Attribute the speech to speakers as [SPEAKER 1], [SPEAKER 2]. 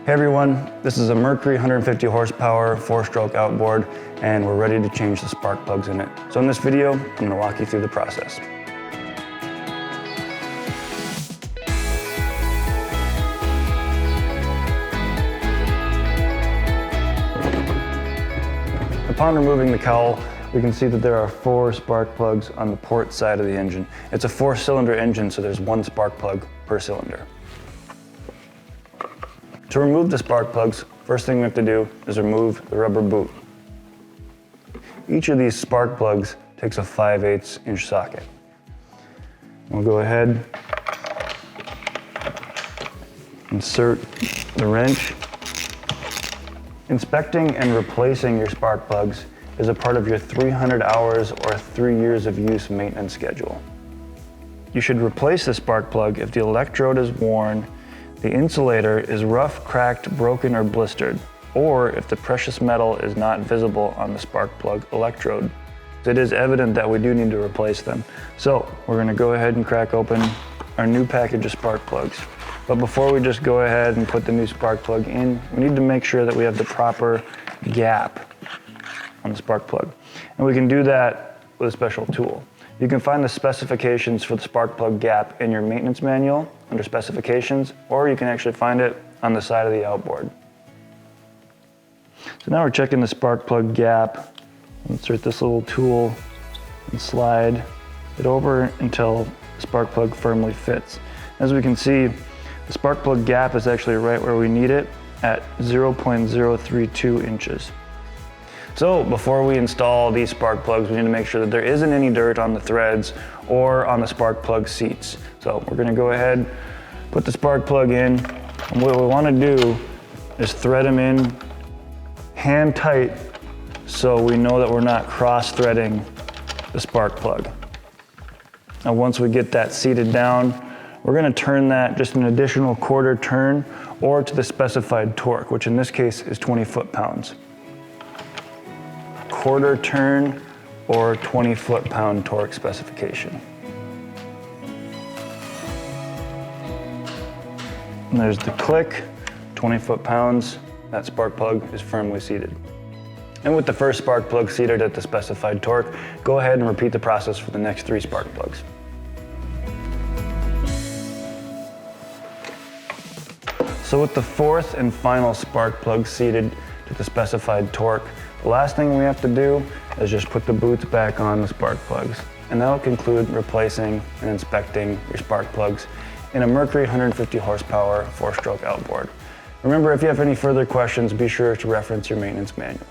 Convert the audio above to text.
[SPEAKER 1] Hey everyone, this is a Mercury 150 horsepower 4-stroke outboard, and we're ready to change the spark plugs in it. So in this video, I'm going to walk you through the process. Upon removing the cowl, we can see that there are 4 spark plugs on the port side of the engine. It's a 4-cylinder engine, so there's 1 spark plug per cylinder. To remove the spark plugs, first thing we have to do is remove the rubber boot. Each of these spark plugs takes a 5/8 inch socket. We'll go ahead, insert the wrench. Inspecting and replacing your spark plugs is a part of your 300 hours or 3 years of use maintenance schedule. You should replace the spark plug if the electrode is worn, the insulator is rough, cracked, broken, or blistered, or if the precious metal is not visible on the spark plug electrode. It is evident that we do need to replace them. So we're going to go ahead and crack open our new package of spark plugs. But before we just go ahead and put the new spark plug in, we need to make sure that we have the proper gap on the spark plug. And we can do that with a special tool. You can find the specifications for the spark plug gap in your maintenance manual under specifications, or you can actually find it on the side of the outboard. So now we're checking the spark plug gap. Insert this little tool and slide it over until the spark plug firmly fits. As we can see, the spark plug gap is actually right where we need it at 0.032 inches. So before we install these spark plugs, we need to make sure that there isn't any dirt on the threads or on the spark plug seats. So we're gonna go ahead, put the spark plug in, and what we wanna do is thread them in hand tight so we know that we're not cross-threading the spark plug. Now once we get that seated down, we're gonna turn that just an additional 1/4 turn or to the specified torque, which in this case is 20 foot-pounds. 1/4 turn or 20 foot-pound torque specification. And there's the click, 20 foot-pounds, that spark plug is firmly seated. And with the first spark plug seated at the specified torque, go ahead and repeat the process for the next 3 spark plugs. So with the 4th and final spark plug seated to the specified torque, the last thing we have to do is just put the boots back on the spark plugs. And that'll conclude replacing and inspecting your spark plugs in a Mercury 150 horsepower 4-stroke outboard. Remember, if you have any further questions, be sure to reference your maintenance manual.